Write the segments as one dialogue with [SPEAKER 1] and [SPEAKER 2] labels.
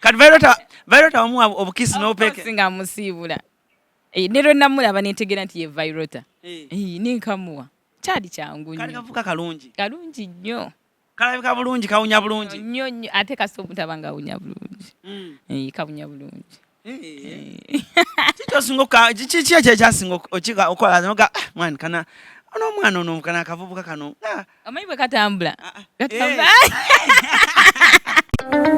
[SPEAKER 1] kati Vyroota omuwa obukisi n'opeke
[SPEAKER 2] singa musiibula nero namulaba netegera nti ye Vyroota ninkamuwa kyali kyangu
[SPEAKER 1] kali kavuka kalungi
[SPEAKER 2] nnyo
[SPEAKER 1] kalabika bulungi kawunya bulungi
[SPEAKER 2] nnyo ate kasita obutaba nga awunya bulungi kawunya bulungi
[SPEAKER 1] kiki ekyasinga okola noga mwana kana omwana ono kana akavubuka kano
[SPEAKER 2] amayi bwe katambula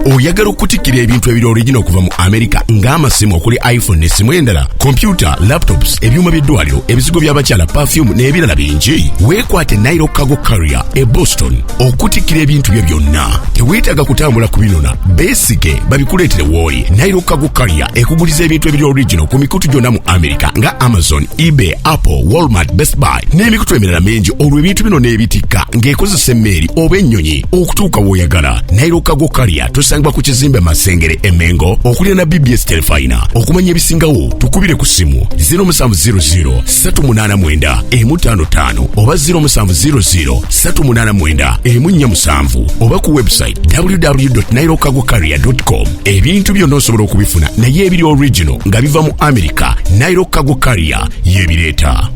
[SPEAKER 3] oyagala okutikkira ebintu ebiri original okuva mu America ng'amasimu okuli iPhone n'essimu endala computer laptops ebyuma by'eddwaliro ebizigo by'abakyala perfume n'ebirala bingi weekwate Nairo Cargo Carrier e Boston okutikkira ebintu bye byonna teweetaaga kutambula ku binona beesige babikuleetere w'oli. Nairo Cargo Carrier ekuguliza ebintu ebiri original ku mikutu gyonna mu America nga Amazon, eBay, Apple, Walmart, Best Buy n'emikutu emirala mingi olwo ebintu bino n'ebitikka ng'ekozesa emmeeri oba ennyonyi okutuuka w'oyagala. Nairo Cargo Carrier tusangibwa ku kizimbe Masengere Emengo okulira na BBS Telefina. Okumanya ebisingawo tukubire ku simu 0700 389 155 oba 0700 389 147 oba ku website www.nairocargocarrier.com. ebintu byonna osobola okubifuna naye ebiri original nga biva mu America. Nairo Cargo Carrier yebireeta.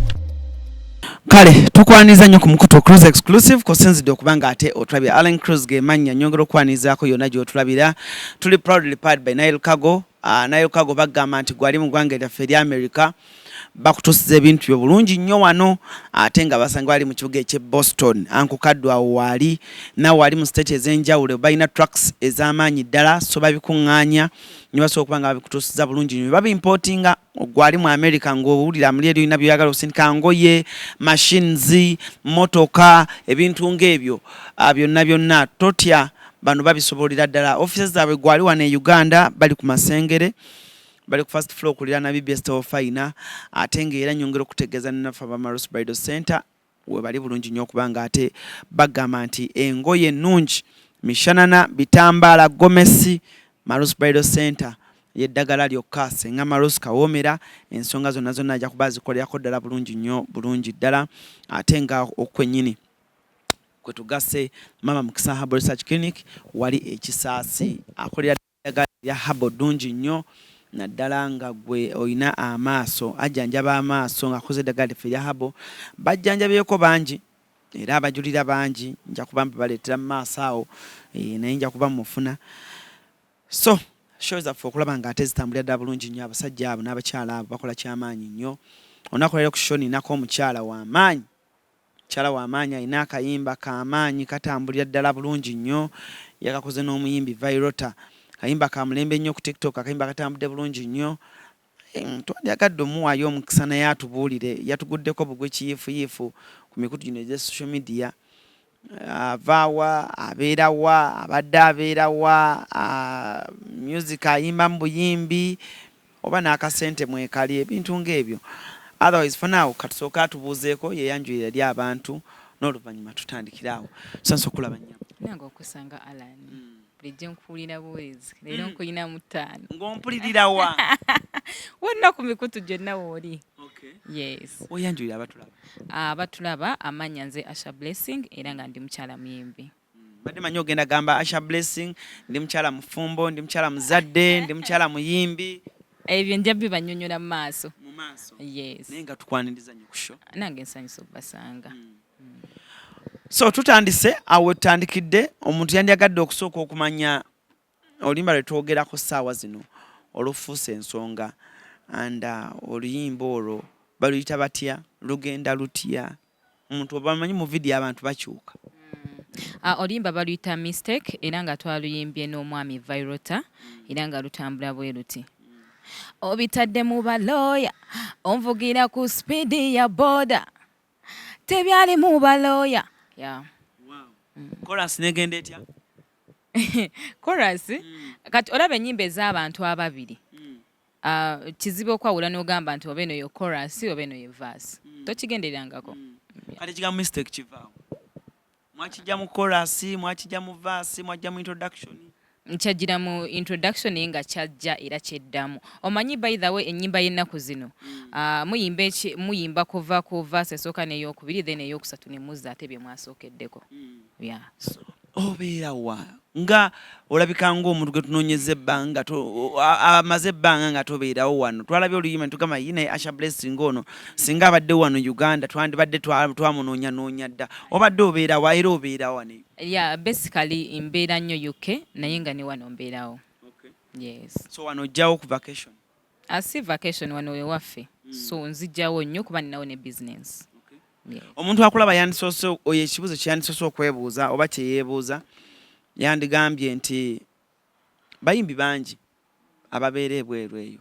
[SPEAKER 1] Kale tukwaniza nnyo ku mukutu CRUZ exclusive kosinzidde okubanga ate otulabira ALLANCRUZ gemanya nyongera okwanizaako yonna gy'otulabira. Tuli proudly powered by Nairo Cargo. Nairo Cargo bagamba nti gwali mu ggwanga lyaffe erya America bakutusiza ebintu byo bulungi nnyo wano ate nga basanga bali mu kibuga eky'e Boston. Ankukaddwa awo waali nawe wali mu state ez'enjawulo balina trucks ez'amaanyi ddala so babikuŋŋaanya ne basobola okuba nga babikutusiza bulungi nnyo babimportinga gwali mu America ng'owulira muli eryo bina byagala osindika ngoye machines motoka ebintu ng'ebyo byonna totya bano babisobolera ddala. Offices zaabwe gwali wano e Uganda bali ku Masengere bali ku first floor kulira na BBS Telefina ate ng'era nyongera okutegeeza naffe ab'Amarus Bridal Center we bali bulungi nnyo okubanga ate bagamba nti engoye ennungi mishanana bitambaala gomesi Marus Bridal Center yeddagala lyokka senga Marus kawoomera ensonga zonna ajja kuba zikolerako ddala bulungi nnyo bulungi ddala ate nga okwennyini kwe tugase Mama Mukisa Herbal Research Clinic wali ekisaasi akolera ddagala lya herbal ddungi nnyo naddala nga gwe oyina amaaso ajjanjaba amaaso ng'akoze eddagala liffe erya herbal bajjanjabyeko bangi era abajulira bangi nja kuba mbaleetera mu maaso awo naye nja kuba mufuna so show zaffe okulaba nga ate zitambulira ddala bulungi nnyo abasajja abo n'abakyala abo bakola kyamaanyi nnyo olunaku leero ku show ninako omukyala w'amaanyi alina akayimba k'amaanyi katambulira ddala bulungi nnyo yakakoze n'omuyimbi Vyroota kayimba ka mulembe nnyo ku TikTok akayimba katambudde bulungi nnyo twandiyagadde omuwaayo omukisa naye atubuulire yatuguddeko bugwe kiyiifuyiifu ku mikutu gino egya social media avaawa abeerawa abadde abeerawa music ayimba mu buyimbi oba n'akasente mwekali ebintu ng'ebyo. Otherwise for now katusooka atubuuzeeko yeyanjulira eri abantu n'oluvannyuma tutandikiraawo sansa okulaba nnyama
[SPEAKER 2] nange okusanga Alan bulijjo nkuwulira buwezi leero nkuyina mu 5
[SPEAKER 1] ng'ompulirira wa
[SPEAKER 2] wonna ku mikutu gyonna wooli. Yes
[SPEAKER 1] oyanjulira
[SPEAKER 2] abatulaba amanya nze Asha Blessing era nga ndi mukyala muyimbi.
[SPEAKER 1] Badde manyi ogenda gamba Asha Blessing ndi mukyala mufumbo ndi mukyala muzadde ndi mukyala muyimbi
[SPEAKER 2] ebyo nja bibanyonyola mu maaso. Yes
[SPEAKER 1] naye nga tukwaniriza nnyo ku show
[SPEAKER 2] nange nsanyusa obbasanga.
[SPEAKER 1] So tutandise awo tutandikidde omuntu yandiyagadde okusooka okumanya oluyimba lwe twogerako ssaawa zino olufuuse ensonga anda oluyimba olwo baluyita batya lugenda lutya omuntu obamanyi mu vidiyo abantu bakyuka.
[SPEAKER 2] Oluyimba baluyita Mistake era nga twaluyimbye n'omwami Vyroota era nga lutambula bwe luti obitadde mu balooya onvugira ku speedi ya boda tebyali mu balooya. Yeah.
[SPEAKER 1] Wow. Chorus negenda etya?
[SPEAKER 2] Chorus kati olaba ennyimba ez'abantu ababiri. Kizibu okwawula n'ogamba nti oba eno yo chorus oba eno yo verse. Tokigenderangako.
[SPEAKER 1] Kati kigambo Mistake kivaawo. Mwakijja mu chorus, mwakijja mu verse, mwajja mu introduction.
[SPEAKER 2] Nkyajjira mu introduction nga kyajja era kyeddamu. Omanyi by the way ennyimba y'ennaku zino muyimba kuva ku verse esooka n'eyokubiri then eyokusatu ne muzza ate bye mwasookeddeko. Yeah.
[SPEAKER 1] Obeera wa nga olabika ng'omuntu gwe tunoonyeza ebbanga amaze ebbanga nga tobeerawo wano twalabye oluyimba ne tugamba yine Asha Blessing ono singa abadde wano Uganda twandibadde twamunoonya dda obadde obeera wa era obeera wano
[SPEAKER 2] yeah basically mbeera nnyo UK naye nga ne wano mbeerawo yes
[SPEAKER 1] so wano ojjawo ku vacation
[SPEAKER 2] si vacation wano ewaffe so nzijjawo nnyo kuba ninawo ne business
[SPEAKER 1] omuntu akulaba yandisoose oyo ekibuzo kyandisoose okwebuuza oba kyeyeebuuza yandigambye nti bayimbi bangi ababeera ebweru eyo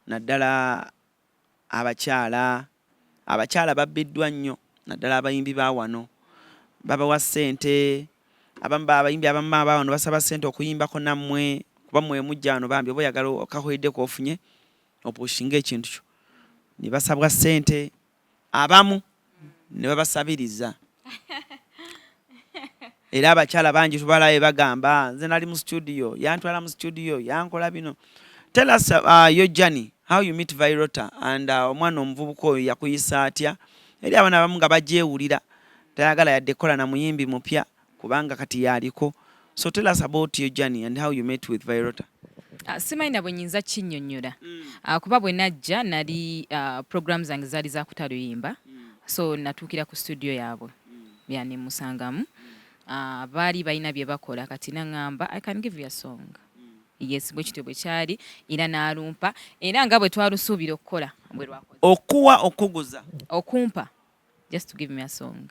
[SPEAKER 1] naddala abakyala babbiddwa nnyo naddala abayimbi ba wano babawa ssente abayimbi abamu abawano basaba ssente okuyimbako nammwe kuba mmwe mujja wano bambi oba oyagala okakoledde koofunye opushinga ekintu kyo ne basabwa ssente abamu ne babasabiriza era abakyala bangi tubalabe bagamba nze nali mu studio yantwala mu studio yankola bino tell us your journey how you meet Vyroota and omwana omuvubuka oyo yakuyisa atya eri abana abamu nga bagyewulira tayagala yadde kola na muyimbi mupya kubanga kati yaliko so tell us about your journey and how you met with Vyroota.
[SPEAKER 2] Simanyi bwe nyinza kinnyonnyola kuba bwe najja nali program zange zaali za kutaluyimba so natuukira ku studio yaabwe yani musangamu baali balina bye bakola kati naŋŋamba I can give you a song yes bwe kityo bwe kyali era n'alumpa era nga bwe twalusuubira okukola bwe lwakoze
[SPEAKER 1] okuwa okuguza
[SPEAKER 2] okumpa just to give me a song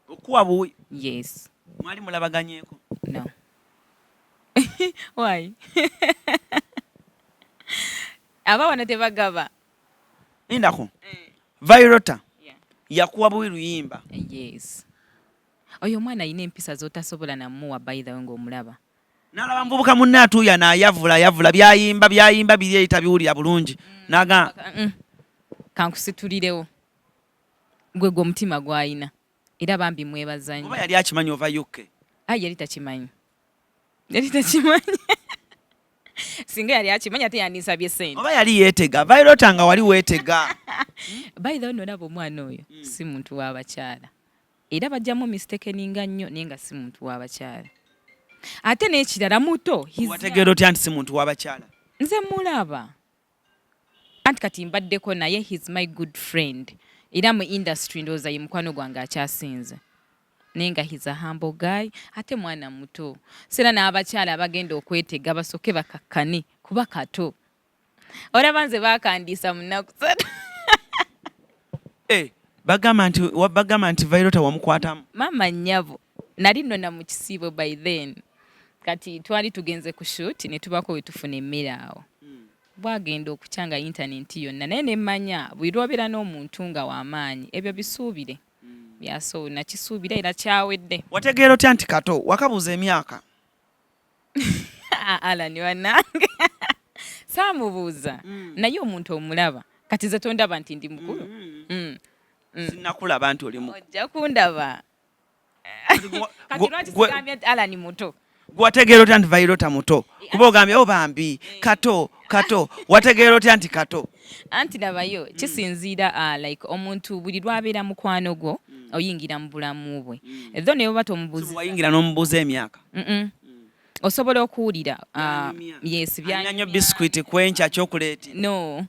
[SPEAKER 1] okuwa buwi
[SPEAKER 2] yes
[SPEAKER 1] mwali mulabaganyeeko
[SPEAKER 2] no why aba wana tebagaba
[SPEAKER 1] indako Vyroota yakuwa buwi luyimba
[SPEAKER 2] yes oyo mwana ayina empisa z'otasobola namuwa by the way ng'omulaba
[SPEAKER 1] n'alaba muvubuka munne atuuya n'ayavula byayimba biri eyita biwulira bulungi naga
[SPEAKER 2] kankusitulirewo gwe omutima gw'ayina era bambi mwebaza nnyo
[SPEAKER 1] oba yali akimanyi ova UK
[SPEAKER 2] yali takimanyi singa yali akimanyi ate yandisabye sente
[SPEAKER 1] oba yali yeetega Vyroota nga wali weetega
[SPEAKER 2] by the way nolaba omwana oyo si muntu w'abakyala era bajjamu mistakeninga nnyo naye nga si muntu w'abakyala ate n'ekirala muto
[SPEAKER 1] wategeera otya nti si muntu w'abakyala
[SPEAKER 2] nze mulaba anti kati mbaddeko naye he's my good friend era mu industry ndowooza ye mukwano gwange akyasinze naye nga he's a humble guy ate mwana muto sera n'abakyala abagenda okwetega basooke bakakkane kuba kato olaba nze baakandiisa mu nnaku ssatu
[SPEAKER 1] bagamba nti Vyroota wamukwatamu
[SPEAKER 2] maama nnyabo nali nnona mu kisiibo by then kati twali tugenze ku shoot ne tubako we tufuna emmere awo bwagenda okukyanga intaneti yonna naye nemmanya buli lwobeera n'omuntu nga w'amaanyi ebyo bisuubire byaso nakisuubira era kyawedde
[SPEAKER 1] wategeera otya nti kato wakabuuza emyaka
[SPEAKER 2] alani wannange saamubuuza naye omuntu omulaba kati ze tondaba nti ndi mukulu
[SPEAKER 1] sinnakulaba nti oli mukulu
[SPEAKER 2] ojja kundaba kati lwaki sigambye nti alani muto
[SPEAKER 1] wategeera otya nti Vyroota muto kuba ogambye bambi kato wategeera otya nti kato
[SPEAKER 2] anti labayo kisinziira like omuntu buli lwabeera mukwano gwo oyingira mu bulamu bwe ezo ne baba tomubuuza
[SPEAKER 1] wayingira n'omubuuza emyaka
[SPEAKER 2] osobola okuwulira yes
[SPEAKER 1] byanya nnyo biscuit kwenkya chocolate
[SPEAKER 2] no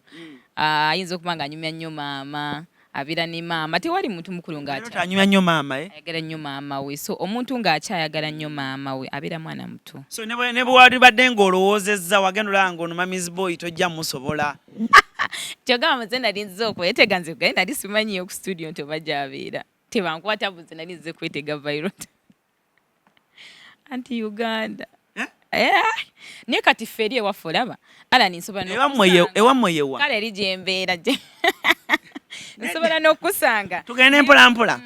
[SPEAKER 2] ayinza okuba nga anyumya nnyo maama abeera ne maama tewali muntu mukulu
[SPEAKER 1] ng'anyumya nnyo maama
[SPEAKER 2] ayagala nnyo maama we so omuntu ng'akyayagala nnyo maama we abeera mwana muto
[SPEAKER 1] so ne bwe walibadde ng'olowoozezza wagenda olaba ng'onuma Miss Boy tojja musobola
[SPEAKER 2] kyogamba nze nali nzize okwetega nze gaye nali simanyiyo ku studio nti oba gy'abeera tebankwata buze nali nzize kwetega Vyroota anti Uganda naye kati ffe eri ewaffe olaba alani nsobola
[SPEAKER 1] ewammwe yewa
[SPEAKER 2] kale eri gyembeera nsobola n'okusanga
[SPEAKER 1] tugende mpolampola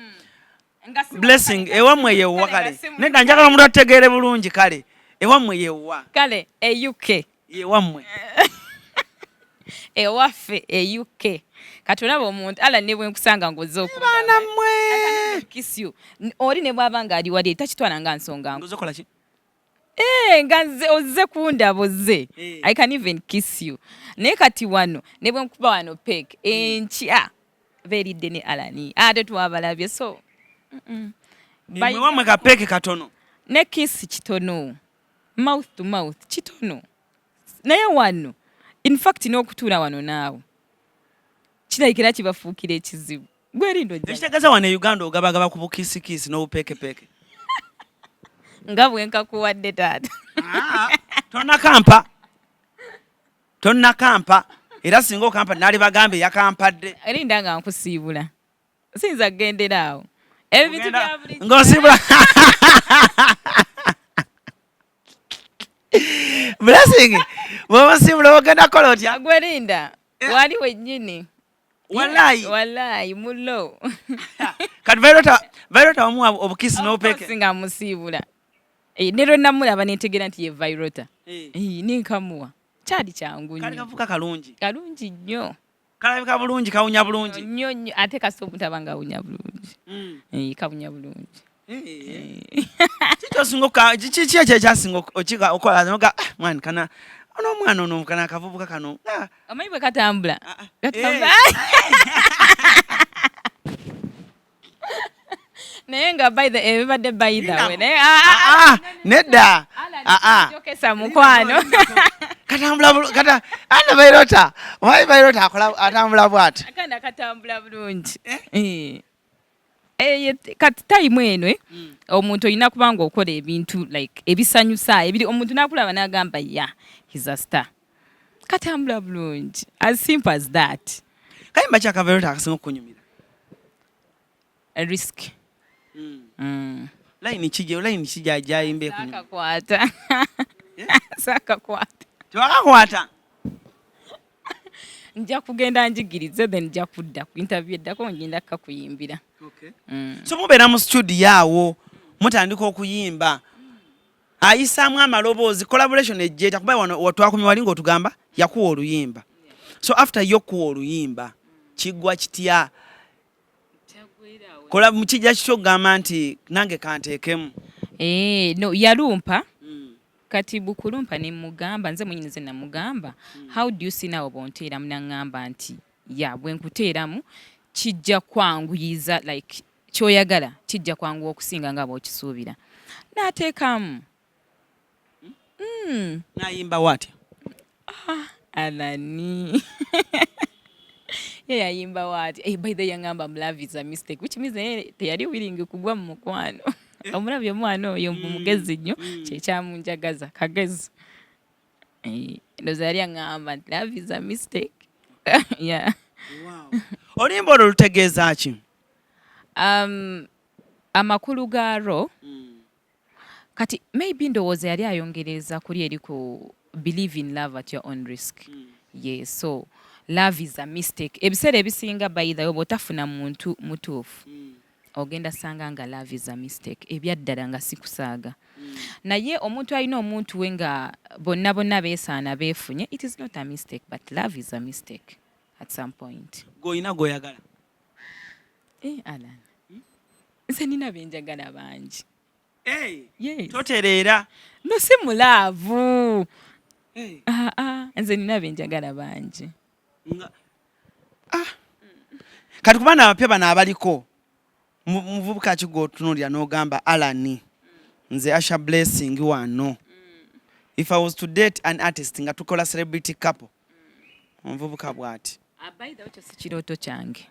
[SPEAKER 1] Blessing ewammwe yewa kale nedda njagala omuntu ategeere bulungi kale ewammwe yewa
[SPEAKER 2] kale UK
[SPEAKER 1] ewammwe
[SPEAKER 2] ewaffe UK kati olaba omuntu ala ne bwe nkusanga ng'ozze
[SPEAKER 1] okubaana mmwe
[SPEAKER 2] kisyu oli ne bw'aba ng'ali wali takitwala nga nsonga
[SPEAKER 1] nkola ki
[SPEAKER 2] nga nze ozze kundaba ozze I can even kiss you naye kati wano ne bwe nkuba wano pek enkya beeridde ne alani ate twabalabye so
[SPEAKER 1] wammwe kapeke katono
[SPEAKER 2] ne kiss kitono mouth to mouth kitono naye wano in fact n'okutuula wano naawe kirayikira kibafuukira ekizibu gwerindo
[SPEAKER 1] ekitegeeza wano e Uganda ogabagaba ku bukiisikisi n'obupeekepeke
[SPEAKER 2] nga bwenkakuwadde taata
[SPEAKER 1] tonnakampa era singa okampa naali bagambe yakampadde
[SPEAKER 2] erinda nga nkusiibula siyinza kugendera awo ebyo bintu bya buli
[SPEAKER 1] ng'osiibula blessing bw'omusiibula ogenda kola otya
[SPEAKER 2] gwerinda wali wennyini wallahi mulo
[SPEAKER 1] kati Vyroota wamuwa obukisi n'obupeeke
[SPEAKER 2] nga musiibula nero namulaba nentegera nti ye Vyroota ninkamuwa kyali kyangu
[SPEAKER 1] kali kavuka kalungi
[SPEAKER 2] nnyo
[SPEAKER 1] kalabika bulungi kawunya bulungi
[SPEAKER 2] nnyo ate kasita obutaba nga awunya bulungi kawunya bulungi
[SPEAKER 1] kiki ekyo ekyasinga okola noga mwani kana n'omwana ono kana akavubuka kano
[SPEAKER 2] omanyi bwe katambula naye nga ebibadde bayithawe naye
[SPEAKER 1] nedda
[SPEAKER 2] jokesa mukwano
[SPEAKER 1] katambula ana Vyroota omanyi Vyroota atambula bw'ati
[SPEAKER 2] akanda katambula bulungi kati time eno omuntu olina kubanga okola ebintu like ebisanyusa omuntu nakulaba n'agamba he's a star katambula bulungi as simple as that
[SPEAKER 1] kayimba kyaka Vyroota akasinga okunyumira
[SPEAKER 2] risk
[SPEAKER 1] line kijja jayimbe
[SPEAKER 2] akakwata sakakwata
[SPEAKER 1] tiwakakwata
[SPEAKER 2] nja kugenda njigirize then nja kudda ku interview eddako ngenda kukuyimbira
[SPEAKER 1] so mubeera mu studio awo mutandika okuyimba ayisaamu amaloboozi collaboration ejjeeta kuba wano twakumye wali ng'otugamba yakuwa oluyimba so after yokuwa oluyimba kiggwa kitya kola mukijja kikyogamba nti nange kanteekemu
[SPEAKER 2] no yalumpa kati bukulumpa ne mugamba nze mwenyini ze namugamba how do you see now bonteeramu naŋŋamba nti bwe nkuteeramu kijja kwanguyiza like kyoyagala kijja kwangu okusinga nga bw'okisuubira n'ateekamu
[SPEAKER 1] nayimba watya
[SPEAKER 2] alani yayimba watya by the yaŋŋamba love is a mistake which means teyali wiringi kugwa mu mukwano omulabye omwana oyo mugezi nnyo kyekyamunjagaza kagezi ndoza yali aŋŋamba nti love is a mistake
[SPEAKER 1] oluyimba olwo lutegeeza ki
[SPEAKER 2] amakulu gaaro kati maybe ndowooza yali ayongereza kuli eri ku believe in love at your own risk so love is a mistake ebiseera ebisinga bayithayo bw'otafuna muntu mutuufu ogenda sanga nga love is a mistake ebyaddala nga sikusaaga naye omuntu alina omuntu we nga bonna beesaana beefunye it is not a mistake but love is a mistake at some point
[SPEAKER 1] goyina goyagala
[SPEAKER 2] Alan nze nina benjagala bangi yes.
[SPEAKER 1] totereera
[SPEAKER 2] no si mulaavu nze nina benjagala bangi
[SPEAKER 1] kati kubana abapya bano abaliko muvubuka ki gw'otunuulira n'ogamba alani nze Asha Blessing wano if I was to date an artist nga tukola celebrity couple omuvubuka bw'ati
[SPEAKER 2] abaida okyo si kirooto kyange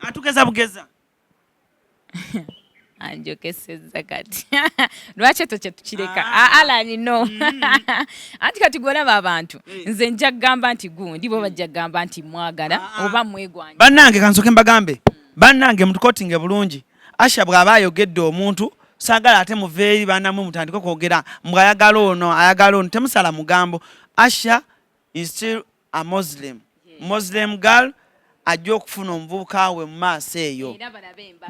[SPEAKER 1] atugeza bugeza
[SPEAKER 2] anjokesezza kati lwaki ekyo kye tukireka alani no anti kati gwolaba abantu nze nja kugamba nti gundi bo bajja kugamba nti mwagala oba mwegwanya
[SPEAKER 1] bannange kansoke mbagambe bannange mutukotinge bulungi Asha bw'aba ayogedde omuntu saagala ate muveeri banamwe mutandika okwogera mbwayagala ono temusala mugambo Asha is still a Muslim girl ajja okufuna omuvubuka we mu maaso eyo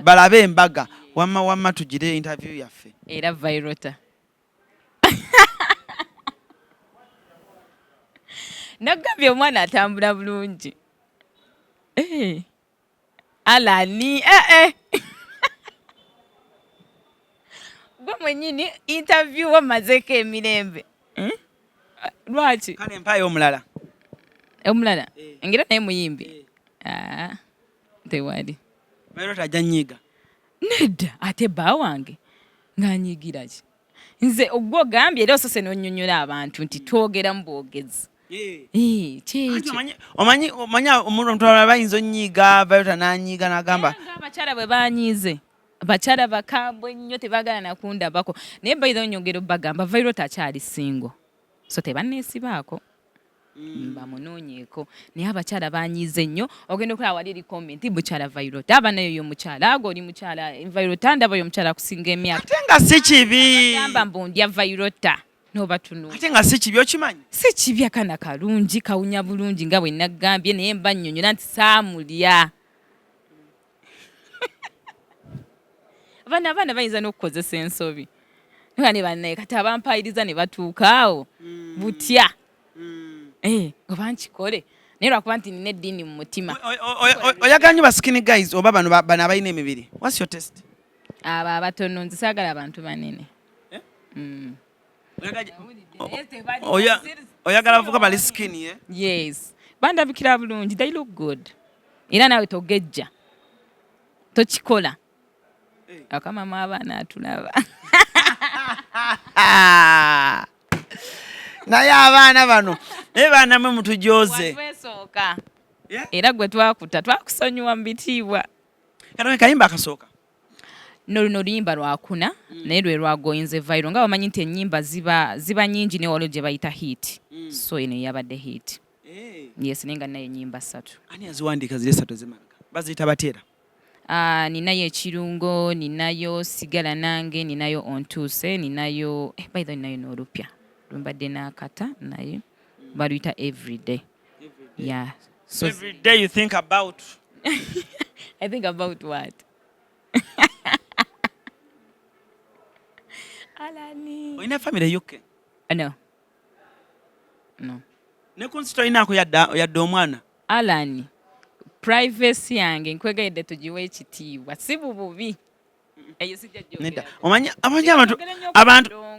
[SPEAKER 1] balabe embaga wamma tugire interview yaffe
[SPEAKER 2] era Vyroota nagambye omwana atambula bulungi alani gwe mwenyini interview wamazeeko emirembe lwaki
[SPEAKER 1] kale mpayo omulala
[SPEAKER 2] ngira naye muyimbi tewali
[SPEAKER 1] Vyroota ajja nnyiga
[SPEAKER 2] nedda ate bba wange ng'anyigira ki nze ogwo gambye era osose n'onnyonnyola abantu nti twogera mu bwogezi.
[SPEAKER 1] Omanyi omuntu bayinza onnyiiga Vyroota n'anyiiga n'agamba
[SPEAKER 2] abakyala bwe banyiize abakyala bakambwe nnyo tebaagala nakundabako naye bayinza onyongera obbagamba Vyroota akyali singo so tebanneesibaako bamunoonyeeko naye abakyala banyiize nnyo ogenda okulaba wali eri komenti mukyala Vyroota aba nayo y'omukyala ago oli mukyala Vyroota ndaba y'omukyala akusinga emyaka
[SPEAKER 1] ate nga si kibi
[SPEAKER 2] gamba mbu ndya Vyroota n'obatunu
[SPEAKER 1] ate nga si kibi okimanyi
[SPEAKER 2] si kibi akana kalungi kawunya bulungi nga bwe nagambye naye mba nnyonnyola nti saamulya abaana bayinza n'okukozesa ensobi nga ne bannaye kati abampayiriza ne batuukaawo butya oba nkikole naye lwakuba nti nina eddiini mu mutima.
[SPEAKER 1] Oyagala nnyo ba skinny guys oba bano abalina emibiri? What's your test?
[SPEAKER 2] Abo abatono nze saagala abantu banene.
[SPEAKER 1] Oyagala bavuga bali skinny
[SPEAKER 2] Yes. Bandabikira bulungi, they look good. Era nawe togejja. Tokikola. Akamama abaana atulaba.
[SPEAKER 1] Naye abaana bano naye baana mwe mutujoze
[SPEAKER 2] twesooka era gwe twakuta twakusonyiwa mu bitiibwa
[SPEAKER 1] kano kayimba akasooka
[SPEAKER 2] luno luyimba lwakuna naye lwe lwagoyinze Vyro nga bamanyi nti ennyimba ziba nnyingi ne waliwo gye bayita hit so eno yabadde hit yes naye nga nayo ennyimba 3
[SPEAKER 1] ani yaziwandiika ziri 3 zimalaga baziyita bateera
[SPEAKER 2] ninayo ekirungo ninayo sigala nange ninayo ontuuse ninayo by the way ninayo n'olupya lumbadde n'akata naye baluyita everyday. Yeah. So
[SPEAKER 1] every day you think about
[SPEAKER 2] I think about what? Alani.
[SPEAKER 1] Oyina family UK?
[SPEAKER 2] No.
[SPEAKER 1] Ne kunsi toyinaako yadde omwana?
[SPEAKER 2] Alani. Privacy yange nkwegedde tugiwe ekitiibwa si bububi.
[SPEAKER 1] Omanyi abantu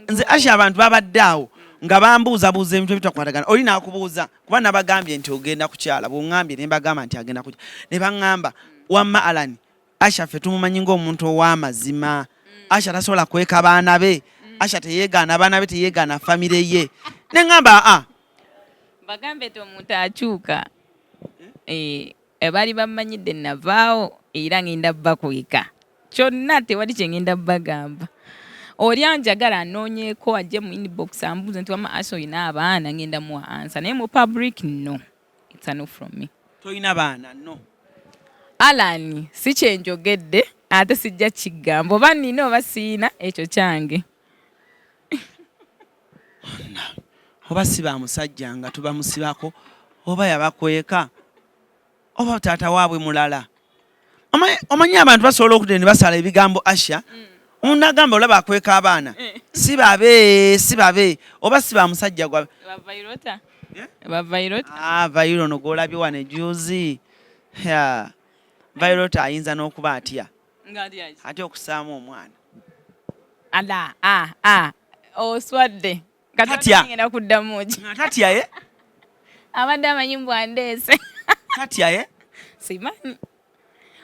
[SPEAKER 1] nze Asha abantu babadde awo nga bambuuzabuuza ebintu ebitakwatagana oli n'akubuuza kuba nabagambye nti ogenda kukyala bw'oŋŋambye ne mbagamba nti agenda kukyala ne baŋŋamba wamma Alani Asha ffe tumumanyi ng'omuntu ow'amazima Asha tasobola kweka baana be Asha teyeegaana abaana be teyeegaana famire ye ne ŋŋamba
[SPEAKER 2] bagambe ti omuntu akyuka baali bamanyidde navaawo era ngenda bakweka kyonna tewali kye ngenda bagamba oli anjagala anoonyeeko ajje mu inbox ambuuze nti wama Asha oyina abaana ngenda muwa answer naye mu public no it's a no from me.
[SPEAKER 1] Toyina baana no
[SPEAKER 2] Alani si kyenjogedde ate sijja kigamba oba nnina oba siina ekyo kyange
[SPEAKER 1] oba si ba musajja nga tubamusibako oba yabakweka oba taata waabwe mulala omanyi abantu basobola okudde ne basala ebigambo Asha omuntu agamba olaba akweka abaana si babe oba si ba musajja gwa
[SPEAKER 2] Vyroota
[SPEAKER 1] Vyro no gwolabye wano ejuzi Vyroota ayinza n'okuba atya ate okusaamu omwana
[SPEAKER 2] oswadde
[SPEAKER 1] tatya
[SPEAKER 2] kuddamu
[SPEAKER 1] tatya
[SPEAKER 2] abadde amanyimbu andeese
[SPEAKER 1] tatya
[SPEAKER 2] simanyi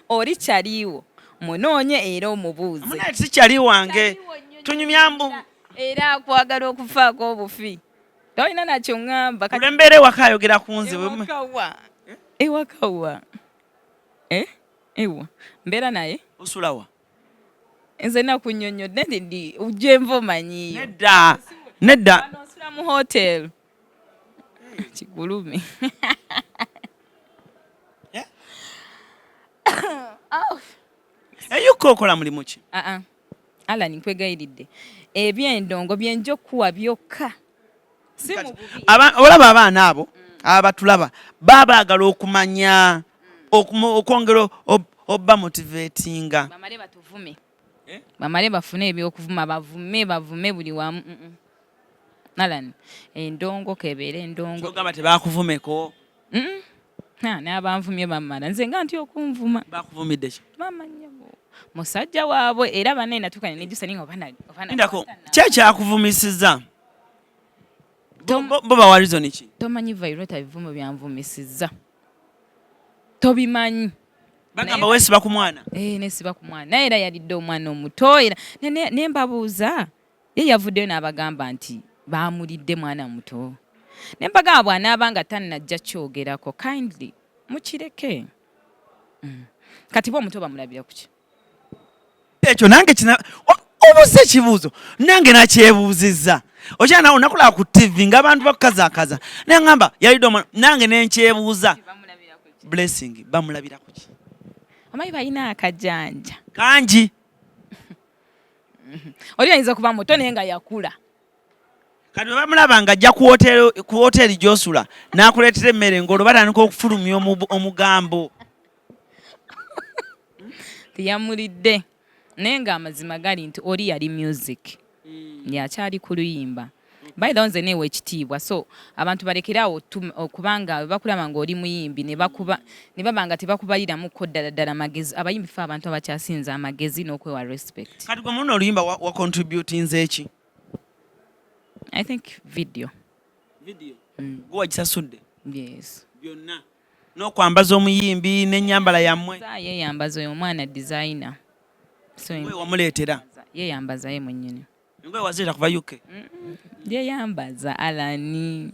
[SPEAKER 2] oli kyaliiwo munoonye era omubuuze
[SPEAKER 1] munati sikyali wange tunyumya mbu
[SPEAKER 2] era akwagala okufaako obufi tolina nakyo ŋŋamba
[SPEAKER 1] kulembeera ewaka ayogera ku nze
[SPEAKER 2] ewakawa ewa mbeera naye
[SPEAKER 1] osulawa
[SPEAKER 2] nze nakunnyonnyodde nti ujjenva omanyiiyo
[SPEAKER 1] nedda
[SPEAKER 2] nosula mu hotel kigulumi
[SPEAKER 1] eyuka okola mulimu ki?
[SPEAKER 2] Alani nkwegayiridde ebyendongo byenja okuwa byokka si mu bubi
[SPEAKER 1] olaba abaana abo abatulaba babaagala okumanya okwongera obba motivatinga
[SPEAKER 2] bamale batuvume bamale bafune ebyokuvuma bavume buli wamu Alani endongo kebeere endongo
[SPEAKER 1] kyogamba tebakuvumeko
[SPEAKER 2] n'abanvumye bamala nze nga nti okunvuma
[SPEAKER 1] bakuvumidde ki?
[SPEAKER 2] bamanya musajja waabwe era banne natukane nejjusa ninga
[SPEAKER 1] indako kyekyakuvumisiza bo bawa reason ki?
[SPEAKER 2] tomanyi Vyroota bivumo byanvumisiza tobimanyi
[SPEAKER 1] bagamba weesiba ku mwana
[SPEAKER 2] nesiba ku mwana naye era yalidde omwana omuto era nembabuuza ye yavuddeyo n'abagamba nti baamulidde mwana muto ne mbagamba bw'anaaba nga tannajja kyogerako kindly mukireke kati bo omuto bamulabira kuki
[SPEAKER 1] ekyo nange obuze ekibuuzo nange nakyebuuzizza okyana onakulaba ku TV ng'abantu bakukazaakaza naye ngamba yalidde omwana nange nenkyebuuza blessing bamulabira kuki
[SPEAKER 2] amayi balina akajanja
[SPEAKER 1] kangi
[SPEAKER 2] oli ayinza kuba muto naye nga yakula
[SPEAKER 1] kati bwe bamulaba ng'ajja ku woteeri gy'osula n'akuleetera emmere ng'olwo batandika okufulumya omugambo
[SPEAKER 2] teyamulidde naye ng'amazima gali nti oli yali music yakyali ku luyimba by the way nze neewa ekitiibwa so abantu balekerawo okubanga bakulaba ng'oli muyimbi ne baba nga tebakubaliramuko ddala magezi abayimbi fe abantu abakyasinza amagezi n'okwewa respect
[SPEAKER 1] kati gwe muno oluyimba wa contributinze eki
[SPEAKER 2] I think video
[SPEAKER 1] gwe wagisasudde
[SPEAKER 2] yes
[SPEAKER 1] byonna n'okwambaza omuyimbi n'ennyambala yammwe
[SPEAKER 2] yeeyambaza oyo omwana designer so
[SPEAKER 1] gwe wamuleetera
[SPEAKER 2] yeeyambaza ye mwennyini
[SPEAKER 1] engwe waziita kuva UK
[SPEAKER 2] yeeyambaza alani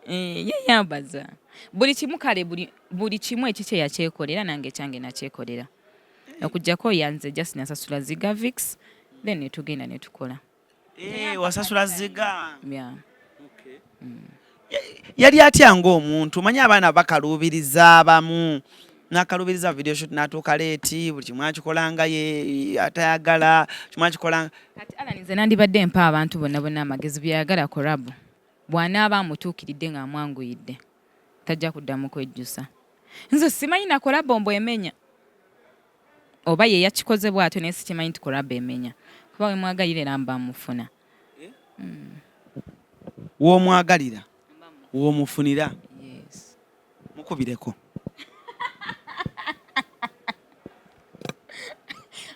[SPEAKER 2] yeeyambaza buli kimu kale buli kimu ekikye yakyekolera nange ekyange nakyekolera okuggyako yanze just nasasula ziga vix then netugenda netukola
[SPEAKER 1] wasasula ziga
[SPEAKER 2] yeah.
[SPEAKER 1] yali atya ng'omuntu manyi abaana bakaluubiriza abamu n'akaluubiriza video shoot n'atuuka leeti buli kimu akikolanga ye atayagala kimu akikolanga
[SPEAKER 2] kati alanize nandibadde mpa abantu bonna amagezi byayagala korabu bw'anaaba amutuukiridde ng'amwanguyidde tajja kuddamu kwejjusa nze simanyi na korabu mbu emenya oba ye yakikoze bw'atyo naye sikimanyi nti korabu emenya kuba we mwagalira era mba mufuna
[SPEAKER 1] w'omwagalira w'omufunira
[SPEAKER 2] yes
[SPEAKER 1] mukubireko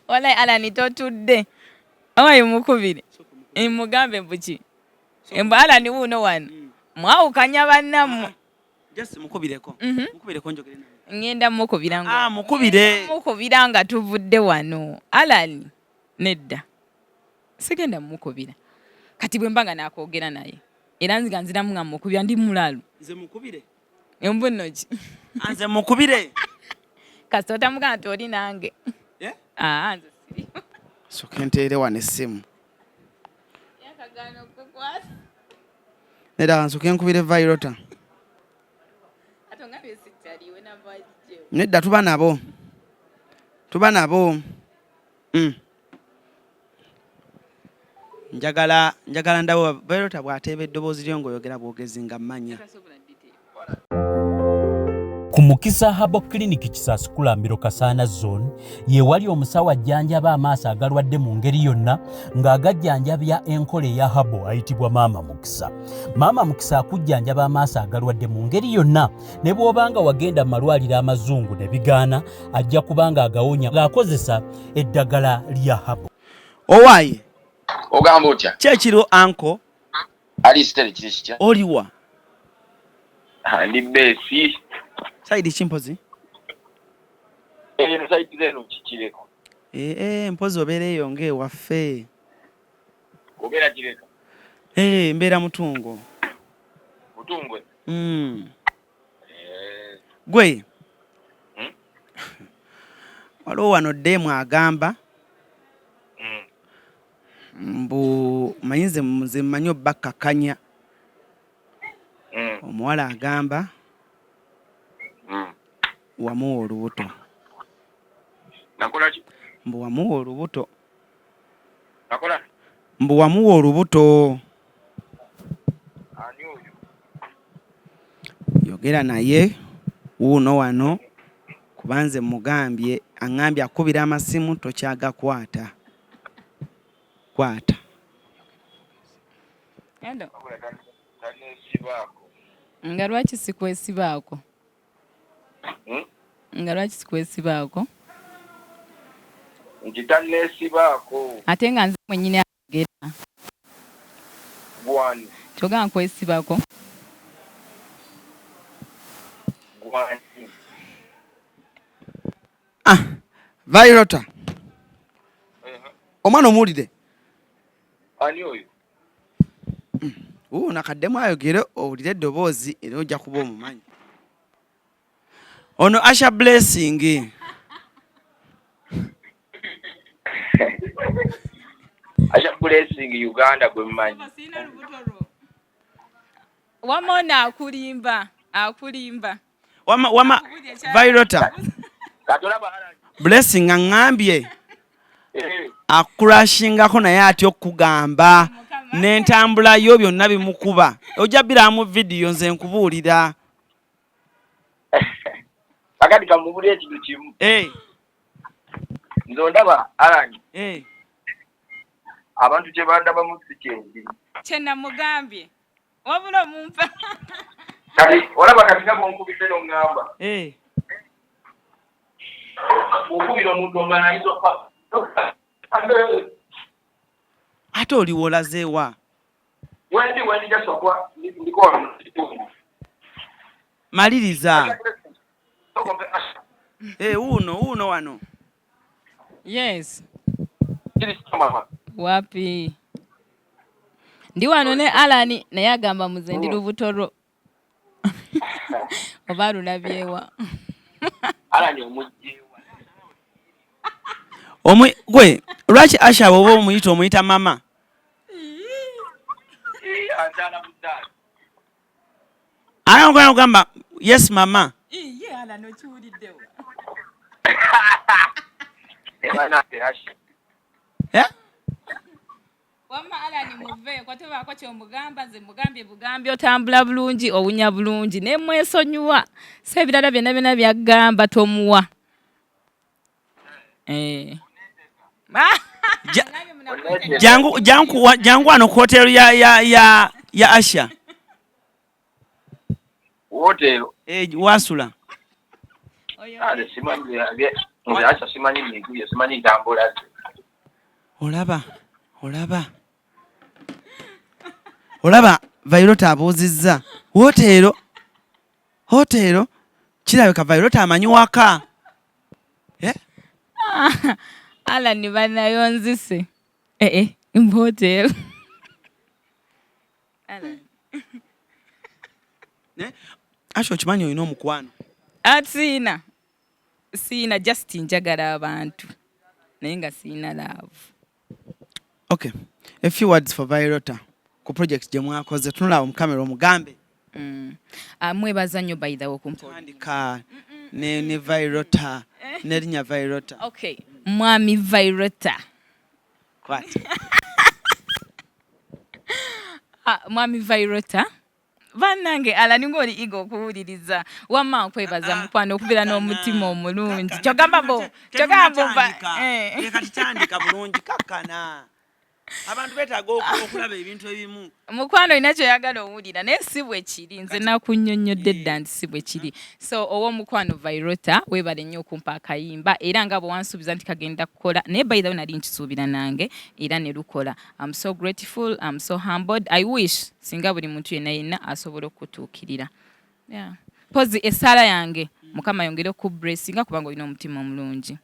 [SPEAKER 2] walayi alani totudde awayi mukubire mugambe mbuki embu alani wuuno wano mwawukanya bannammwe
[SPEAKER 1] just mukubireko mukubireko njogere nawe
[SPEAKER 2] ngenda mukubira
[SPEAKER 1] mukubire
[SPEAKER 2] nga tuvudde wano alani nedda sigenda mukubira kati bwe mbanga nakwogera naye era nziga nziramu nga mukubira ndi mulalu
[SPEAKER 1] nze mukubire
[SPEAKER 2] embu nnoki
[SPEAKER 1] nze mukubire
[SPEAKER 2] kasi otamugana nti oli nange nze siri
[SPEAKER 1] soke nteere wano essimu
[SPEAKER 2] yakagaana okukwasa
[SPEAKER 1] nedda nsoke nkubire Vyroota
[SPEAKER 2] atongambye sitaliwe nabajjewo
[SPEAKER 1] nedda tuba nabo njagala ndabo Vyroota bw'ateeba eddoboozi lyo ng'oyogera bwogezi nga mmanya
[SPEAKER 4] ku Mukisa Habo Clinic Kisaskulambiro Kasaana Zone ye wali omusawo ajjanjaba amaaso agalwadde mu ngeri yonna ng'agajjanjabya enkola eya habo ayitibwa Maama Mukisa. Maama Mukisa akujjanjaba amaaso agalwadde mu ngeri yonna ne bw'obanga wagenda mu malwaliro amazungu ne bigaana ajja kubanga agawonya ng'akozesa eddagala lya habo.
[SPEAKER 1] Owaaye
[SPEAKER 5] ogamba otya
[SPEAKER 1] kyekiro anko
[SPEAKER 5] alisitale kiri kitya
[SPEAKER 1] oliwa
[SPEAKER 5] ndi besi
[SPEAKER 1] saidi chimpozi
[SPEAKER 5] saidi zeno kikireko
[SPEAKER 1] mpozi obeereyo ng'ewaffe
[SPEAKER 5] obeera kireka
[SPEAKER 1] mbeera mutungo
[SPEAKER 5] mutungwe
[SPEAKER 1] gwe waliwo wano ddemu agamba mbu mayinze nze mmanyi obbakkakkanya omuwala agamba wamuwa olubuto
[SPEAKER 5] nakolaki
[SPEAKER 1] mbu wamuwa olubuto
[SPEAKER 5] nakola
[SPEAKER 1] mbu wamuwa olubuto
[SPEAKER 5] ani oyo
[SPEAKER 1] yogera naye wuuno wano kubanze mugambye aŋŋambye akubira amasimu tokyagakwata kwata
[SPEAKER 2] nga lwaki sikwesibaako
[SPEAKER 5] nti tanneesibaako
[SPEAKER 2] ate nga nze mwennyini agera
[SPEAKER 5] gwani
[SPEAKER 2] kyogamba nkwesibaako
[SPEAKER 5] gwani
[SPEAKER 1] Vyroota omwana omuwulire
[SPEAKER 5] Ani oyo?
[SPEAKER 1] Nakaddemu ayogere owulire eddoboozi era ojja kuba omumanyi. Ono Asha Blessing.
[SPEAKER 5] Asha Blessing Uganda gwe mmanyi.
[SPEAKER 2] Wamona akulimba.
[SPEAKER 1] Wama Vyroota.
[SPEAKER 5] Katolaba Alan.
[SPEAKER 1] Blessing angambye. Akurashingako naye ati okugamba n'entambula yo byonna bimukuba. Ojja biramu video nze nkubuulira.
[SPEAKER 5] Akati kamubulira ekintu kimu. Nze ndaba Alan. Abantu kye bandaba mu sikenji.
[SPEAKER 2] Kye namugambye. Wabula omumpa.
[SPEAKER 5] Kati olaba kati nabo nkubise n'ongamba. Okubira omuntu omala izo pa.
[SPEAKER 1] Ate oli wolazeewa.
[SPEAKER 5] Wendi jasokwa ndiko.
[SPEAKER 1] Maliriza. Uno wano.
[SPEAKER 2] Yes.
[SPEAKER 5] Kiri mama.
[SPEAKER 2] Wapi? Ndi wano ne Alani naye agamba muze ndi lubutoro. Oba lunabyewa.
[SPEAKER 5] Alani omujjewa.
[SPEAKER 1] Gwe, lwaki Asha bwoba omuyita mama?
[SPEAKER 5] Andala mudala.
[SPEAKER 1] Ayongera kugamba yes mama.
[SPEAKER 2] Ye Alani okiwuliddewo.
[SPEAKER 5] Ebana Asha.
[SPEAKER 2] Wamma Alani muve kwa tebako kyomugamba nze mugambye bugambi otambula bulungi owunya bulungi ne mwesonyiwa so ebirala byonna byagamba tomuwa.
[SPEAKER 1] Jangu wano ku hotel ya Asha.
[SPEAKER 5] Hotel.
[SPEAKER 1] Wasula.
[SPEAKER 5] Simanyi Asha simanyi nikuye simanyi ndambula.
[SPEAKER 1] Olaba Vyroota abuuzizza. Hotel kirabika Vyroota amanyi waka.
[SPEAKER 2] Alani banayonzise. Hotel.
[SPEAKER 1] Asha okimanyi olina omukwano?
[SPEAKER 2] Siina just njagala abantu. Naye nga siina love.
[SPEAKER 1] Okay. A few words for Vyroota. Ku project gye mwakoze tunula omukamera omugambe.
[SPEAKER 2] Mwebaza nnyo by the way
[SPEAKER 1] kumpandika ne Vyroota nerinnya Vyroota.
[SPEAKER 2] Okay. Mwami Vyroota.
[SPEAKER 1] Kwati.
[SPEAKER 2] Mwami Vyroota. Bannange Alani ng'oli igo okuwuliriza wamma nkwebaza mukwano okubira n'omutima omulungi. Kyogamba
[SPEAKER 1] kati tandika bulungi kakkana. Abantu betaaga okulaba ebintu ebimu.
[SPEAKER 2] Mukwano olina kyoyagala owulira naye si bwe kiri nze nakunnyonnyodde dda nti si bwe kiri. So owo mukwano Vyroota weebale nnyo okumpa akayimba era nga bwe wansuubiza nti kagenda kukola naye by the way nali nkisuubira nange era ne lukola. I'm so grateful, I'm so humbled. I wish singa buli muntu yenna asobola okutuukirira. Pozi essaala yange Mukama yongere okubressinga kubanga olina omutima omulungi.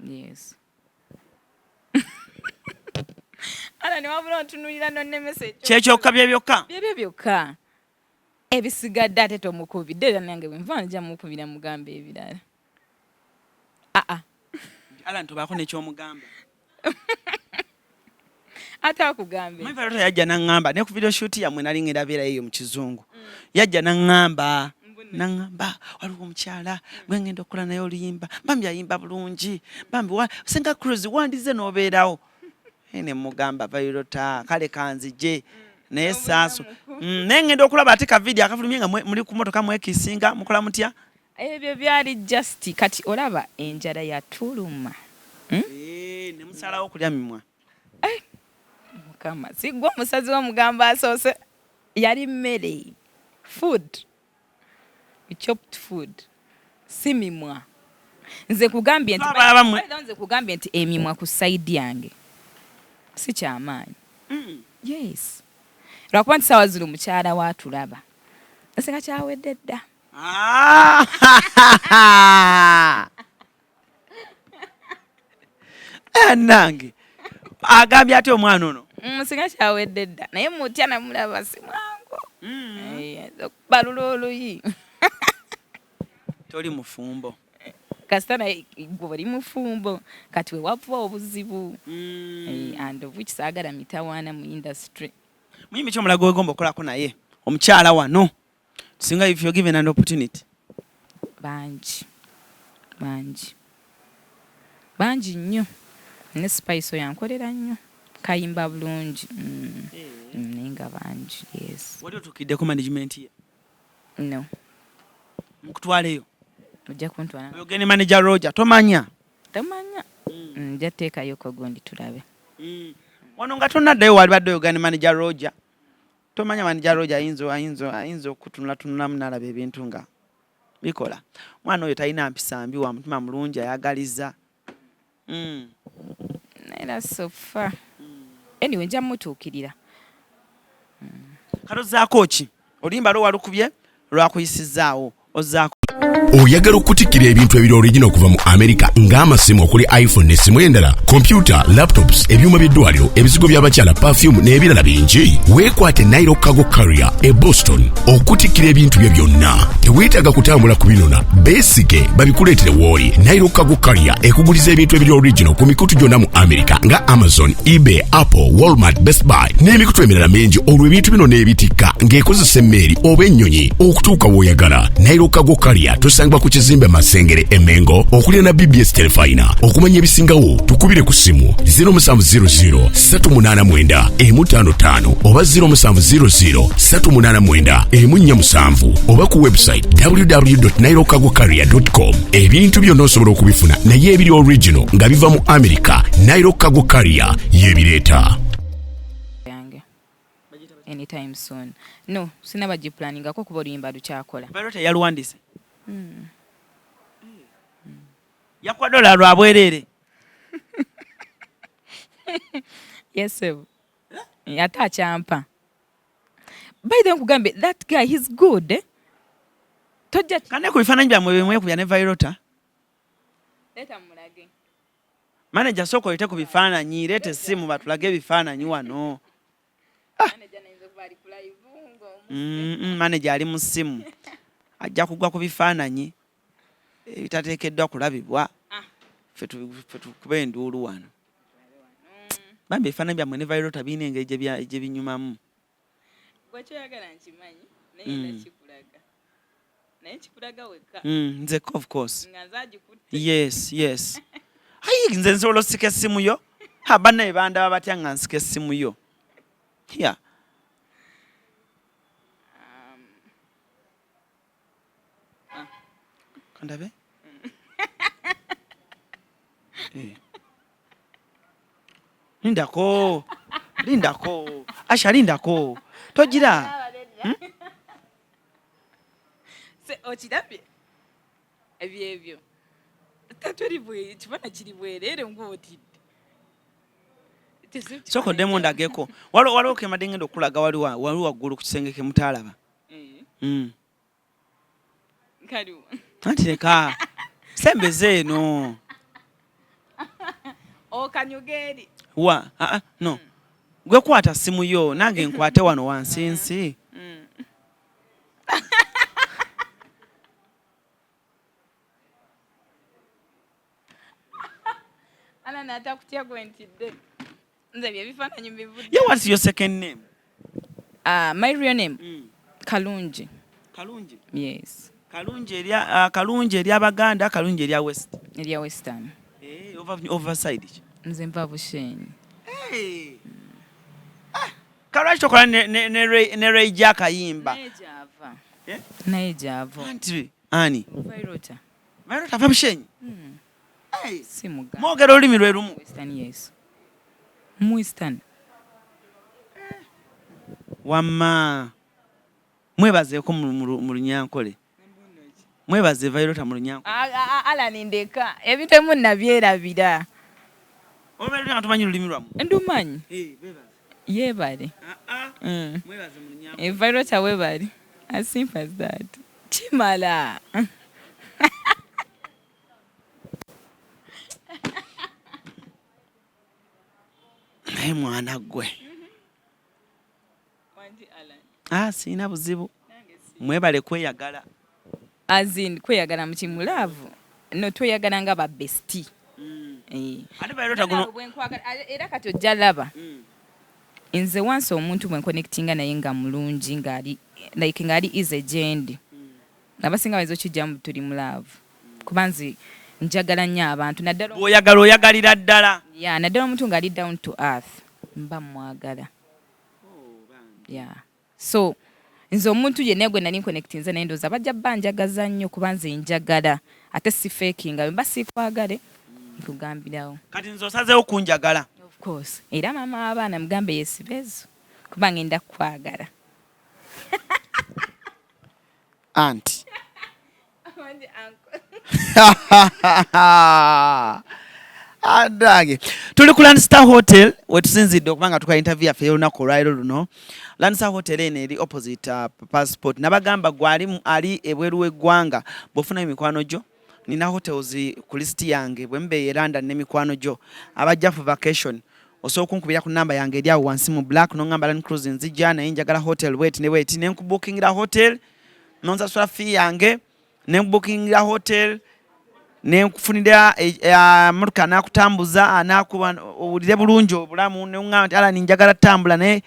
[SPEAKER 2] Yes. Alani wabula ntunulira nonne message.
[SPEAKER 1] Kyekyoka byokka.
[SPEAKER 2] Byokka. Ebisigadde ate tomukubidde era nange bwe nva nja mukubira mugambe ebirala.
[SPEAKER 1] Alani tobaako n'ekyomugamba.
[SPEAKER 2] Ate akugambe.
[SPEAKER 1] Vyroota yajja n'angamba ne ku video shoot yammwe nali ngerabeera eyo mu kizungu. Yajja n'angamba waliwo omukyala gwe ngenda okukola naye oluyimba. Bambi ayimba bulungi. Bambi senga CRUZ wandize n'obeerawo. Ne mugamba Vyroota kale kanzije naye saaso nengenda okulaba ate ka video akafulumye nga muri ku motoka mwekisinga mukola mutya
[SPEAKER 2] ebyo byali just kati olaba enjala yatuluma
[SPEAKER 1] ne musalawo kulya mimwa
[SPEAKER 2] Mukama sigwa omusazi wa mugamba asoose yali mmere food chopped food si mimwa nze kugambye nti emimwa ku side yange si kyamaanyi. Yes. Lwakuba nti sawa zulu mukyala waatulaba. Nasenga kyawedde dda.
[SPEAKER 1] Nange agambye ate omwana ono.
[SPEAKER 2] Musinga kyawedde dda naye mutya namulaba si mwangu. Balula oluyi.
[SPEAKER 1] Toli mufumbo.
[SPEAKER 2] Kasita naye gwe oli mufumbo kati we wava obuzibu. And of which saagala mitawaana mu industry.
[SPEAKER 1] Muyimbi ky'omulago wegomba okukolako naye omukyala wano singa if you're given an opportunity.
[SPEAKER 2] Bangi nnyo ne Spice yankolera nnyo kayimba bulungi nenga bangi. Yes.
[SPEAKER 1] Wali otuukiddeko management ye?
[SPEAKER 2] No.
[SPEAKER 1] Mukutwaleyo?
[SPEAKER 2] Ojja kuntwala.
[SPEAKER 1] Oyogende manager Roger tomanya?
[SPEAKER 2] Tomanya. Nja teekayo kogondi tulabe.
[SPEAKER 1] Wano nga tonnaddayo wali badde oyogende manager Roger. Tomanya manager Roger ayinza okutunulamu n'alaba ebintu nga bikola. Mwana oyo talina mpisa mbi wa mutima mulungi ayagaliza.
[SPEAKER 2] Naye so far. Anyway, nja mutuukirira.
[SPEAKER 1] Kalozaako ki? Olimba lwo walukubye lwakuyisizaawo ozzaako.
[SPEAKER 3] Oyagala okutikkira ebintu ebiri original okuva mu America ng'amasimu okuli iPhone n'essimu endala, computer, laptops, ebyuma by'eddwaliro, ebizigo by'abakyala, perfume n'ebirala bingi. Weekwate Nairo Cargo Carrier e Boston okutikkira ebintu bye byonna. Teweetaaga kutambula kubinona, beesige babikuleetere w'oli. Nairo Cargo Carrier ekuguliza ebintu ebiri original ku mikutu gyonna mu America nga Amazon, eBay, Apple, Walmart, Best Buy n'emikutu emirala mingi. Olwo ebintu bino n'ebitikka ng'ekozesa emmeeri oba ennyonyi okutuuka w'oyagala. Nairo Cargo Carrier tusangibwa ku kizimbe Masengere Emengo okulira na BBS Telefina. Okumanya ebisingawo tukubire ku simu 0700 389 155 oba 0700 389 147 oba ku website www.nairocargocarrier.com. Ebintu byonna osobola okubifuna naye ebiri original nga biva mu America. Nairo Cargo Carrier yebireeta.
[SPEAKER 2] Anytime soon. No, sina baji planning ako kuba oluyimba lukyakola.
[SPEAKER 1] Vyroota yaluwandiise? Yakwadola lwa bwerere?
[SPEAKER 2] Yes, sir. Ate akyampa. By the way, kugambe, that guy, he's good. Eh? Tojja
[SPEAKER 1] Kane ku bifaananyi byammwe bemwekubya ne Vyroota?
[SPEAKER 2] leta mulage.
[SPEAKER 1] Manager soko oyite ku bifaananyi, leeta essimu batulage ebifaananyi wano.
[SPEAKER 2] Manager nainza kuba ali ku live
[SPEAKER 1] manager ali mu ssimu. Ajja kugwa ku bifaananyi ebitateekeddwa kulabibwa. Ffe tukube enduulu wano. Bambi ebifaananyi byammwe ne Vyroota birina engeri gye binyumamu.
[SPEAKER 2] Gwe kyoyagala nkimanyi naye nakikulaga. Naye kikulaga wekka.
[SPEAKER 1] Nze of course.
[SPEAKER 2] Nga nzaagikutte.
[SPEAKER 1] Yes. Hayi nze nsobola osika essimu yo. Bannaye bandaba batya nga nsika essimu yo. Yeah. Kandabe? Lindako. Asha lindako. Togira.
[SPEAKER 2] Se okirabye. Ebyo. Tatuli bwe kibana kiri bwerere ng'otidde.
[SPEAKER 1] Soko demo ndageko. Waliwo kemadde ngenda okulaga wali waggulu ku kisenge ke mutaalaba.
[SPEAKER 2] Kaliwo.
[SPEAKER 1] Anti leka. Sembeze eno.
[SPEAKER 2] Okanyugeri.
[SPEAKER 1] No. Gwe kwata simu yo nange nkwate wano wansi.
[SPEAKER 2] Ala natakutya gwentidde. Nze byebifaananyi mbivudde.
[SPEAKER 1] Yeah, what's your second name?
[SPEAKER 2] My real name. Kalungi.
[SPEAKER 1] Kalungi.
[SPEAKER 2] Yes.
[SPEAKER 1] Kalungi eri Abaganda, Kalungi eri West.
[SPEAKER 2] Eri Western.
[SPEAKER 1] Overside.
[SPEAKER 2] Nze mpa Bushenyi.
[SPEAKER 1] Kalwaki tokola ne Ray Jack ayimba?
[SPEAKER 2] Naye gyava.
[SPEAKER 1] Ani?
[SPEAKER 2] Vyroota.
[SPEAKER 1] Vyroota ava Bushenyi?
[SPEAKER 2] Si Muganda.
[SPEAKER 1] Mwogera olulimi lwe lumu?
[SPEAKER 2] Western, yes. Western.
[SPEAKER 1] Wamma. Mwebazeeko mu Lunyankole. Mwebaze Vyroota mu Lunyankole.
[SPEAKER 2] Ala nindeka. Ebintu emu nabyerabira.
[SPEAKER 1] Obeera nga tumanyi lulimi lwamu?
[SPEAKER 2] Ndumanyi. Yeebale.
[SPEAKER 1] Mwebaze mu Lunyankole.
[SPEAKER 2] Vyroota weebale. As simple as that. Kimala.
[SPEAKER 1] Naye mwana gwe. Sina buzibu. Mwebale kweyagala.
[SPEAKER 2] Azin kweyagala mu kimulaavu. No tweyagala nga ba bestie.
[SPEAKER 1] Ate Vyroota guno
[SPEAKER 2] era kati ojja laba. Nze once omuntu bwe connectinga naye nga mulungi ngali like ngali is a gend. Abasinga bazo kijjamu tuli mulaavu. Kubanzi njagala nnyo abantu naddala
[SPEAKER 1] oyagalira ddala.
[SPEAKER 2] Yeah, naddala omuntu ngali down to earth. Mba mwagala. Yeah. So nze omuntu yenna gwe nali connectinze naye ndoza bajja banjagaza nnyo kubanze njagala ate si fakinga mba sikwagale nkugambirawo.
[SPEAKER 1] Kati nze osazeewo kunjagala.
[SPEAKER 2] Of course. Era mama abaana mugambe yesibezo kuba ngenda kwagala.
[SPEAKER 1] Auntie. Adage. Tuli ku Landstar Hotel wetusinzidde okubanga tukola interview yaffe y'olunaku olwaliro luno. Landstar Hotel eno eri opposite passport. Nabagamba gwali ali ebweru w'eggwanga bw'ofuna emikwano gyo. Nina hotels ku list yange bwe mbe London n'emikwano gyo. Abajja for vacation. Osobola okunkubira ku namba yange eri awo wansi mu black n'ongamba ALLANCRUZ nzijja naye njagala hotel wait ne wait ne nkubookingira hotel nonsasula fee yange ne nkubookingira hotel ne nkufunira motoka nakutambuza anakuba owulire bulungi obulamu ne ngamba nti ala njagala tambula ne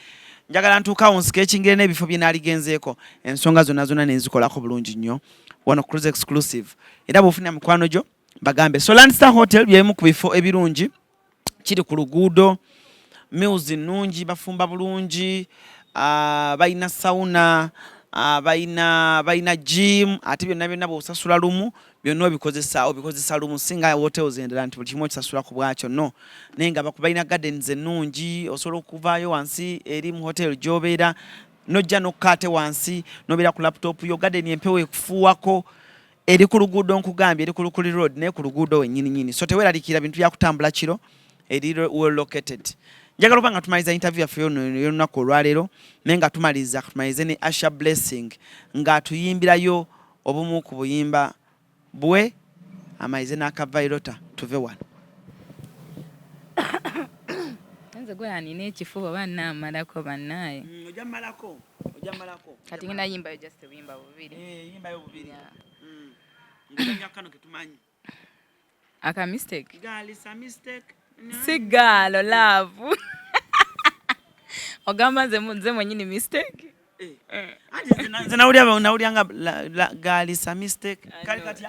[SPEAKER 1] njagala ntuukawo nsikechingire n'ebifo bye naligenzeeko ensonga zonna nenzikolako bulungi nnyo wano CRUZ exclusive era bw'ofuna mikwano gyo bagambe. So Landstar Hotel byemu ku bifo ebirungi kiri ku luguudo meals nnungi bafumba bulungi bayina sauna bayina gym ate byonna bw'osasula lumu byonna obikozesa lumu singa hotels endala nti buli kimu okisasula ku bwakyo no naye nga balina gardens ennungi osobola okuvaayo wansi eri mu hotel gy'obeera nojja nokkaate wansi nobeera ku laptop yo garden empewo ekufuuwako eri ku luguudo nkugambye eri ku Lukuli road naye ku luguudo wennyini so teweeralikira bintu byakutambula kiro eri well located. Njagala oba nga tumaliza interview yaffe y'olunaku olwaleero naye nga tumalize ne Asha Blessing ng'atuyimbirayo obumu ku buyimba bwe amalize n'aka Vyroota tuve wano.
[SPEAKER 2] Nze gwe nina ekifuba bannaamalako bannaaye.
[SPEAKER 1] Ojja mmalako.
[SPEAKER 2] Kati ngenda yimbayo just obuyimba bubiri.
[SPEAKER 1] Yimbayo bubiri. Ngenda kano ketumanyi.
[SPEAKER 2] Aka mistake.
[SPEAKER 1] Gali sa mistake.
[SPEAKER 2] Sigalo love. Ogamba nze mwenyini mistake.
[SPEAKER 1] Nze nawulyanga gali sa mistake.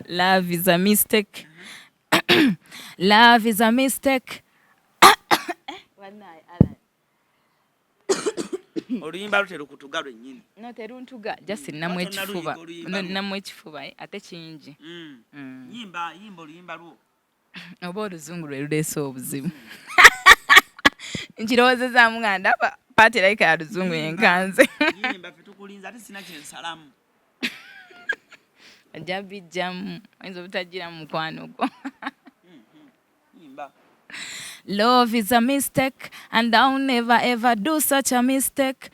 [SPEAKER 2] Love is a mistake. Love is a mistake.
[SPEAKER 1] Oluyimba lutera okutuga lwennyini.
[SPEAKER 2] No teruntuga just namwe ekifuba. Namwe ekifuba ate kingi.
[SPEAKER 1] Yimba oluyimba lwo.
[SPEAKER 2] Oba oluzungu lwe luleese obuzibu. Nkirowoozezaamu nga ndaba paati like ya luzungu yenkanze.
[SPEAKER 1] Yimba ffe tukulinza ate sina kyensalamu.
[SPEAKER 2] Ajja bijjamu oyinza obutagira mu mukwano gwo.
[SPEAKER 1] Yimba.
[SPEAKER 2] Love is a mistake and I'll never ever do such a mistake.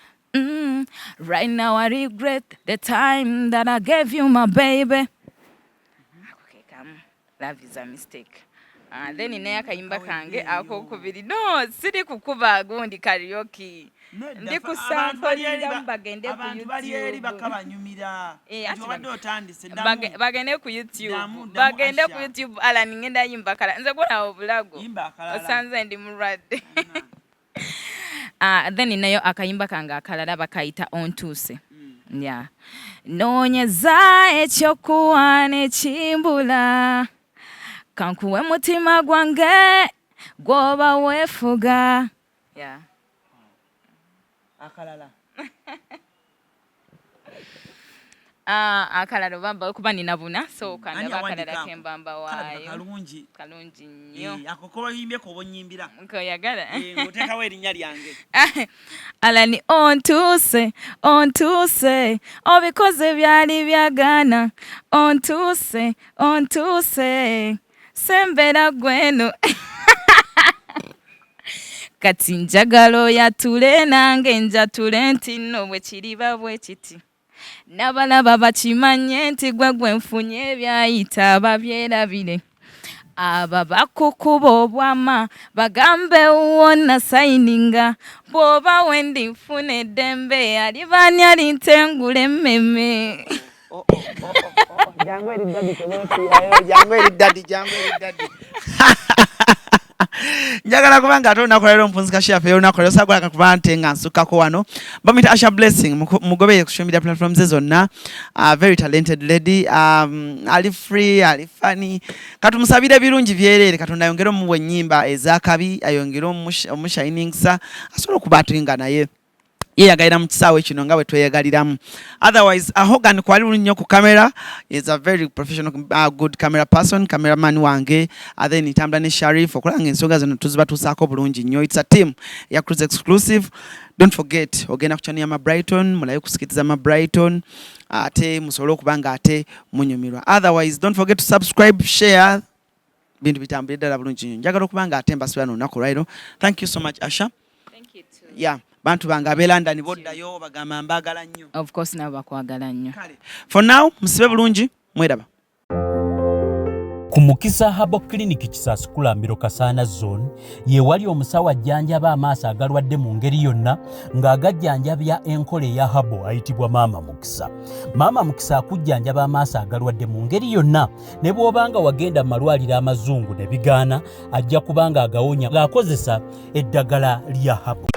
[SPEAKER 2] Right now I regret the time that I gave you my baby. Okay, come. Love is a mistake. Then inaye akayimba kange akokubiri. No, siri kukuba gundi karaoke. Ndi kusampolinga bagende ku YouTube.
[SPEAKER 1] Bali eri bakabanyumira. Abadde otandise
[SPEAKER 2] damu. Bagende ku YouTube. Bagende ku YouTube ala ngenda yimba kala. Nze gona obulago.
[SPEAKER 1] Yimba kala.
[SPEAKER 2] Osanze ndi mulwadde. Then inayo akayimba kange akalala bakayita ontuuse. Yeah. Noonyeza ekyokuwa nekimbula. Kankuwe mutima gwange gwoba weefuga. Yeah.
[SPEAKER 1] Akalala.
[SPEAKER 2] Akalala bamba kuba nina buna so kanda akalala kembamba waayo. Kalungi nnyo.
[SPEAKER 1] Akokoba yimbeko obonyimbira.
[SPEAKER 2] Nko yagala.
[SPEAKER 1] Ngotekawo erinnya lyange.
[SPEAKER 2] Alani ontuuse obikoze byali byagana ontuuse sembera gweno. Kati njagala oyatule nange njatule nti nno bwe kiriba bwe kiti. Nabalaba bakimanye nti gwe nfunye ebyayita babyerabire. aba bakukuba obwama bagambe wona sayininga bwoba wendi nfune eddembe alibani alintengula emmeme.
[SPEAKER 1] Jangu eri daddy. Njagala kubanga ate olunaku leero mpunzika shafe olunaku leero sagala kuba nte nga nsukako wano bamuyita Asha Blessing mugobeye ku social media platforms zonna. Very talented lady, ali free, ali funny. Katumusabire birungi byerere, Katonda ayongere mu ennyimba ezakabi, ayongere omushiningsa asobola okuba atuyinga naye yeyagalira mu kisaawe kino nga bwe tweyagaliramu. Otherwise Hogan kwali nnyo ku camera, is a very professional good camera person, cameraman wange. Then ntambula ne Sharif okulanga ensonga zino tuzibatuusaako bulungi nnyo. It's a team ya CRUZ Exclusive. Don't forget ogenda ku channel ya Brighton mulayo kusikitiza Brighton ate musobole okubanga ate munyumirwa. Otherwise don't forget to subscribe, share, bintu bitambulira ddala bulungi nnyo. Njagala okubanga ate mbasubira n'olunaku lwairo. Thank you so much Asha.
[SPEAKER 2] Thank you too.
[SPEAKER 1] Yeah. Bantu banga abelanda ni boddayo bagamba mbagala nnyo.
[SPEAKER 2] Of course nabo bakwagala nnyo.
[SPEAKER 1] For now musibe bulungi mweraba.
[SPEAKER 4] Ku Mukisa Habo Clinic Kisaskulambiro Kasana Zone ye wali omusawo ajjanjaba amaaso agalwadde mu ngeri yonna ng'agajjanjabya enkole ya habo ayitibwa Maama Mukisa. Maama Mukisa akujjanjaba amaaso agalwadde mu ngeri yonna ne bw'obanga wagenda mu malwaliro amazungu ne bigaana ajja kubanga agawonya ng'akozesa eddagala lya habo.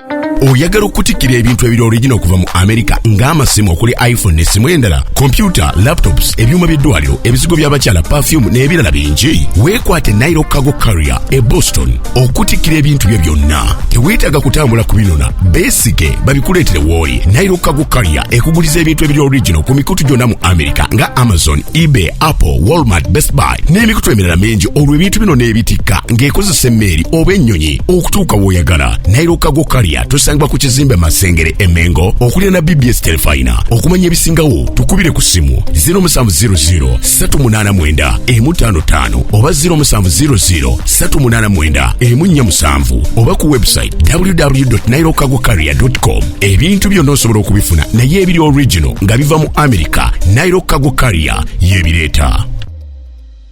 [SPEAKER 3] Oyagala okutikira ebintu ebiri original okuva mu America ng'amasimu okuli iPhone n'essimu endala, computer, laptops, ebyuma by'eddwaliro, ebizigo by'abakyala, perfume n'ebirala bingi. Weekwate Nairo Cargo Carrier e Boston okutikira ebintu bye byonna. Teweetaaga kutambula kubinona, beesige babikuleetere w'oli. Nairo Cargo Carrier ekuguliza ebintu ebiri original ku mikutu gyonna mu America nga Amazon, eBay, Apple, Walmart, Best Buy n'emikutu emirala mingi. Olwo ebintu bino n'ebitikka ng'ekozesa emmeeri oba ennyonyi okutuuka w'oyagala. Nairo Cargo Carrier tusangibwa ku kizimbe Masengere Emengo okulira na BBS Telefina. Okumanya ebisingawo tukubire ku simu 0700 389 155 oba 0700 389 147 oba ku website www.nairocargocarrier.com. Ebintu byonna osobola okubifuna naye ebiri original nga biva mu America. Nairo Cargo Carrier yebireeta.